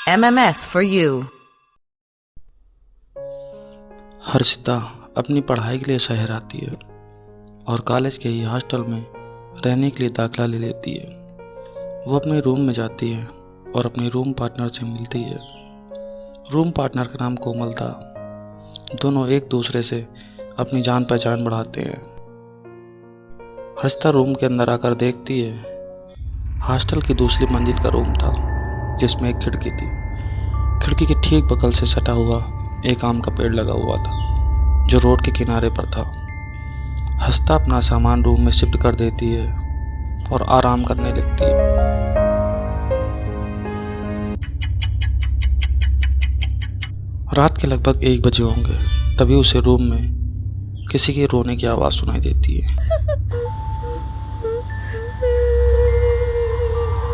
MMS for you. Harshita अपनी पढ़ाई के लिए शहर आती है और कॉलेज के ही हॉस्टल में रहने के लिए दाखिला ले लेती है। वो अपने रूम में जाती है और अपने रूम पार्टनर से मिलती है। रूम पार्टनर का नाम कोमल था। दोनों एक दूसरे से अपनी जान पहचान बढ़ाते हैं। हर्षिता रूम के अंदर आकर देखती है, हॉस्टल की दूसरी मंजिल का रूम था जिसमें एक खिड़की थी। खिड़की के ठीक बगल से सटा हुआ एक आम का पेड़ लगा हुआ था जो रोड के किनारे पर था। हर्षिता अपना सामान रूम में शिफ्ट कर देती है और आराम करने लगती है। रात के लगभग 1 बजे होंगे, तभी उसे रूम में किसी के रोने की आवाज़ सुनाई देती है।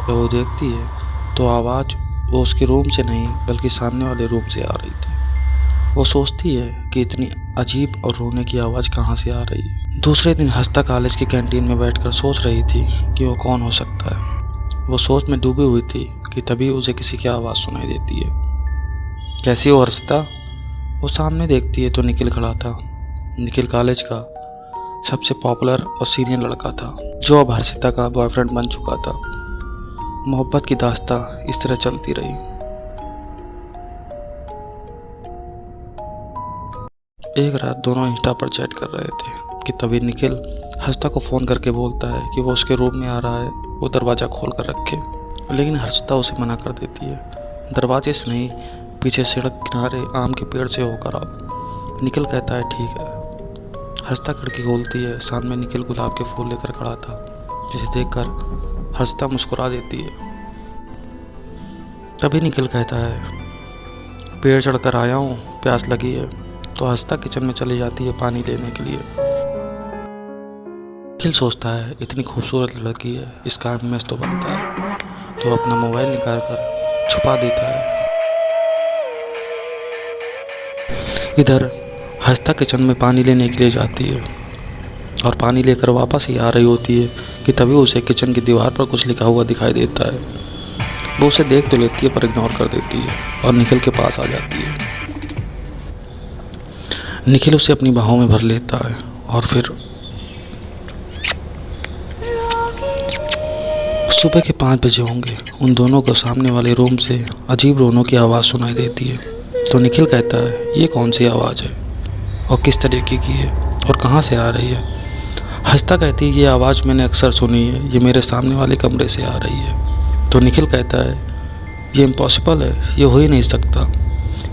जब वो देखती है तो आवाज़ वो उसके रूम से नहीं बल्कि सामने वाले रूम से आ रही थी। वो सोचती है कि इतनी अजीब और रोने की आवाज़ कहाँ से आ रही है। दूसरे दिन हर्षिता कॉलेज की कैंटीन में बैठकर सोच रही थी कि वो कौन हो सकता है। वो सोच में डूबी हुई थी कि तभी उसे किसी की आवाज़ सुनाई देती है। कैसी हो हर्षिता? वो सामने देखती है तो निखिल खड़ा था। निखिल कॉलेज का सबसे पॉपुलर और सीनियर लड़का था जो अब हर्षिता का बॉयफ्रेंड बन चुका था। मोहब्बत की दास्तां इस तरह चलती रही। एक रात दोनों इंस्टा पर चैट कर रहे थे कि तभी निखिल हर्षिता को फ़ोन करके बोलता है कि वो उसके रूम में आ रहा है, वो दरवाज़ा खोल कर रखे। लेकिन हर्षिता उसे मना कर देती है। दरवाजे से नहीं, पीछे सड़क किनारे आम के पेड़ से होकर आओ। निखिल कहता है ठीक है। हर्षिता खिड़की खोलती है। सामने निखिल गुलाब के फूल लेकर खड़ा था जिसे देखकर हर्षिता मुस्कुरा देती है। तभी निखिल कहता है पेड़ चढ़कर आया हूँ, प्यास लगी है। तो हर्षिता किचन में चली जाती है पानी लेने के लिए। निखिल सोचता है इतनी खूबसूरत लड़की है, इसका मैच तो बनता है। तो अपना मोबाइल निकाल कर छुपा देता है। इधर हर्षिता किचन में पानी लेने के लिए जाती है और पानी लेकर वापस ही आ रही होती है कि तभी उसे किचन की दीवार पर कुछ लिखा हुआ दिखाई देता है। वो उसे देख तो लेती है पर इग्नोर कर देती है और निखिल के पास आ जाती है। निखिल उसे अपनी बाहों में भर लेता है और फिर सुबह के 5 बजे होंगे। उन दोनों को सामने वाले रूम से अजीब रोनों की आवाज़ सुनाई देती है। तो निखिल कहता है ये कौन सी आवाज़ है और किस तरीके की है और कहाँ से आ रही है। हर्षिता कहती है ये आवाज़ मैंने अक्सर सुनी है, ये मेरे सामने वाले कमरे से आ रही है। तो निखिल कहता है ये इम्पॉसिबल है, ये हो ही नहीं सकता,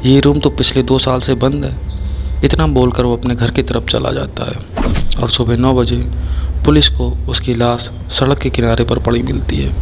ये रूम तो पिछले 2 साल से बंद है। इतना बोलकर वो अपने घर की तरफ चला जाता है और सुबह 9 बजे पुलिस को उसकी लाश सड़क के किनारे पर पड़ी मिलती है।